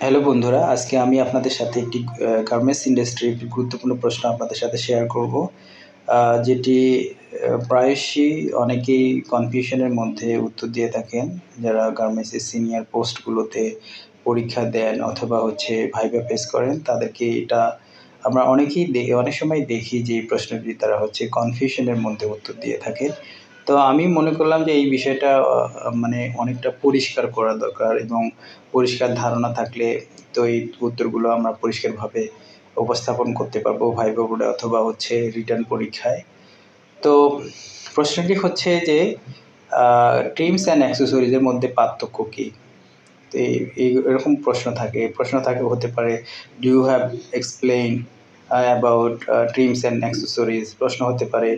Hello বন্ধুরা, আজকে আমি আপনাদের সাথে একটি গার্মেন্টস ইন্ডাস্ট্রির একটি গুরুত্বপূর্ণ প্রশ্ন আপনাদের সাথে শেয়ার করব। যেটি প্রায়শই অনেকেই কনফিউশনের মধ্যে উত্তর দিয়ে থাকেন, যারা গার্মেন্টসের সিনিয়র পোস্টগুলোতে পরীক্ষা দেন অথবা ভাইভা ফেস করেন। তাদেরকে এটা আমরা অনেক সময় দেখি যে এই প্রশ্নটি তারা কনফিউশনের মধ্যে উত্তর দিয়ে থাকেন। তো আমি মনে করলাম যে এই বিষয়টা মানে অনেকটা পরিষ্কার করা দরকার, এবং পরিষ্কার ধারণা থাকলে তো এই উত্তরগুলো আমরা পরিষ্কারভাবে উপস্থাপন করতে পারবো ভাইভা বোর্ডে অথবা রিটার্ন পরীক্ষায়। তো প্রশ্নটি হচ্ছে যে ট্রিমস অ্যান্ড অ্যাক্সেসরিজের মধ্যে পার্থক্য কী? তো এরকম প্রশ্ন থাকে হতে পারে, do you have explain about trims and accessories. প্রশ্ন হতে পারে,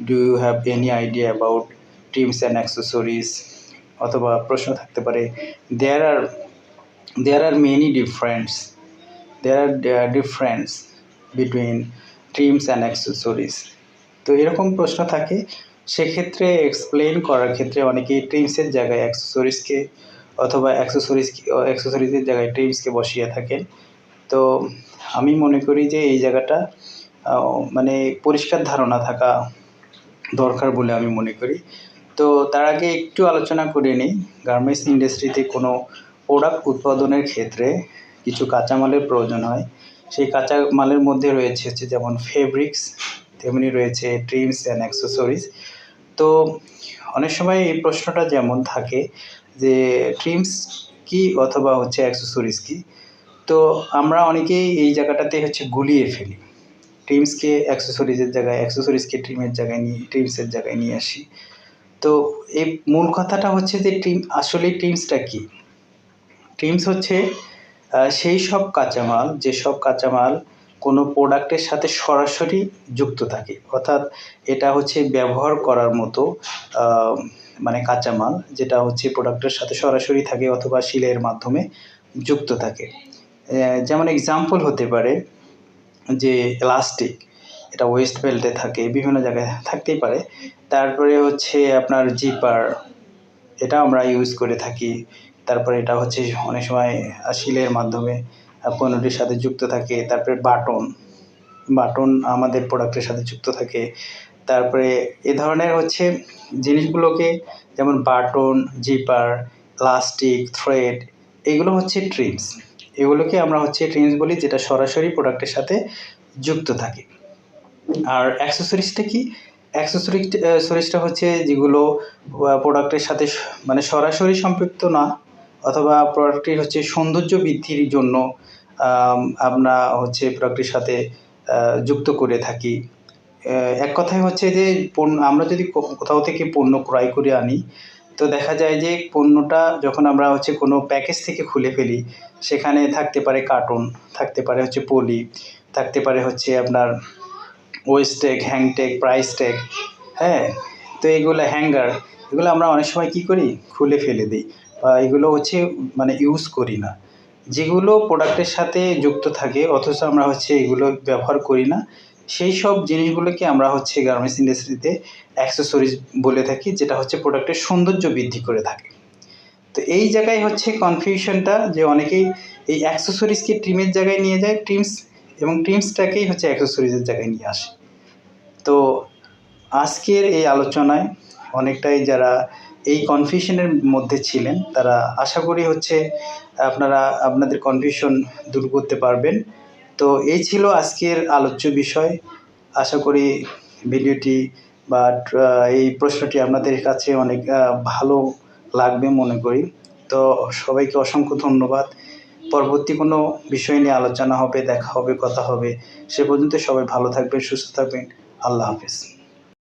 do you have any idea about trims and accessories. অথবা প্রশ্ন থাকতে পারে, there are many difference between trims and accessories. তো এরকম প্রশ্ন থাকে। সেক্ষেত্রে এক্সপ্লেইন করার ক্ষেত্রে অনেকেই ট্রিমসের জায়গায় অ্যাক্সেসরিজকে অথবা অ্যাক্সেসরিজের জায়গায় ট্রিমসকে বসিয়ে থাকেন। তো আমি মনে করি যে এই জায়গাটা মানে পরিষ্কার ধারণা থাকা দরকার বলে আমি মনে করি। তো তার আগে একটু আলোচনা করে নিই, গার্মেন্টস ইন্ডাস্ট্রিতে কোনো প্রোডাক্ট উৎপাদনের ক্ষেত্রে কিছু কাঁচামালের প্রয়োজন হয়। সেই কাঁচামালের মধ্যে রয়েছে যেমন ফেব্রিক্স, তেমনি রয়েছে ট্রিমস অ্যান্ড অ্যাক্সেসরিজ। তো অনেক সময় এই প্রশ্নটা যেমন থাকে যে ট্রিমস কি অথবা অ্যাক্সেসরিজ কি। তো আমরা অনেকেই এই জায়গাটাতে গুলিয়ে ফেলি, ট্রিমসকে অ্যাক্সেসরিজের জায়গায়, অ্যাক্সেসরিজকে ট্রিমসের জায়গায় নিয়ে আসি। তো এই মূল কথাটা যে আসলে ট্রিমসটা কি? ট্রিমস সেই সব কাঁচামাল, যেসব কাঁচামাল কোনো প্রোডাক্টের সাথে সরাসরি যুক্ত থাকে, অর্থাৎ এটা ব্যবহার করার মতো মানে কাঁচামাল, যেটা প্রোডাক্টের সাথে সরাসরি থাকে অথবা সেলাইয়ের মাধ্যমে যুক্ত থাকে। যেমন এক্সাম্পল হতে পারে যে এলাস্টিক, এটা ওয়েস্ট বেল্টে থাকে, বিভিন্ন জায়গায় থাকতেই পারে। তারপরে আপনার জিপার, এটা আমরা ইউজ করে থাকি। তারপরে এটা অনেক সময় সেলাইয়ের মাধ্যমে পণ্যটির সাথে যুক্ত থাকে। তারপরে বাটন আমাদের প্রোডাক্টের সাথে যুক্ত থাকে। তারপরে এ ধরনের জিনিসগুলোকে, যেমন বাটন, জিপার, ইলাস্টিক, থ্রেড, এগুলো ট্রিমস। এগুলোকে আমরা ট্রিমস বলি, যেটা সরাসরি প্রোডাক্টের সাথে যুক্ত থাকে। আর অ্যাক্সেসরিজটা কি? অ্যাক্সেসরিজটা যেগুলো প্রোডাক্টের সাথে মানে সরাসরি সম্পৃক্ত না, অথবা প্রোডাক্টটির সৌন্দর্য বৃদ্ধির জন্য আমরা প্রোডাক্টের সাথে যুক্ত করে থাকি। এক কথায় যে আমরা যদি কোথাও থেকে পণ্য ক্রয় করে আনি, তো দেখা যায় যে পণ্যটা যখন আমরা কোনো প্যাকেজ থেকে খুলে ফেলি, সেখানে থাকতে পারে কার্টুন, থাকতে পারে পলি, থাকতে পারে আপনার West tag, hang tag, price tag, হ্যাঁ। তো এগুলো হ্যাঙ্গার, এগুলো আমরা অনেক সময় কী করি, খুলে ফেলে দিই, বা এগুলো মানে ইউজ করি না। যেগুলো প্রোডাক্টের সাথে যুক্ত থাকে অথচ আমরা এগুলো ব্যবহার করি না, সেই সব জিনিসগুলোকে আমরা গার্মেন্টস ইন্ডাস্ট্রিতে অ্যাক্সেসরিজ বলে থাকি, যেটা প্রোডাক্টের সৌন্দর্য বৃদ্ধি করে থাকে। তো এই জায়গায় কনফিউশনটা, যে অনেকেই এই অ্যাক্সেসরিজকে ট্রিমের জায়গায় নিয়ে যায়, ট্রিমসটাকেই অ্যাক্সেসরিজের জায়গায় নিয়ে আসে। তো আজকের এই আলোচনায় অনেকটাই যারা এই কনফিউশনের মধ্যে ছিলেন, তারা আশা করি আপনারা আপনাদের কনফিউশন দূর করতে পারবেন। তো এই ছিল আজকের আলোচ্য বিষয়। আশা করি ভিডিওটি বা এই প্রশ্নটি আপনাদের কাছে অনেক ভালো লাগবে মনে করি। তো সবাইকে অসংখ্য ধন্যবাদ। পরবর্তী কোনো বিষয় নিয়ে আলোচনা হবে, দেখা হবে, কথা হবে। সে পর্যন্ত সবাই ভালো থাকবেন, সুস্থ থাকবেন। আল্লাহ হাফেজ।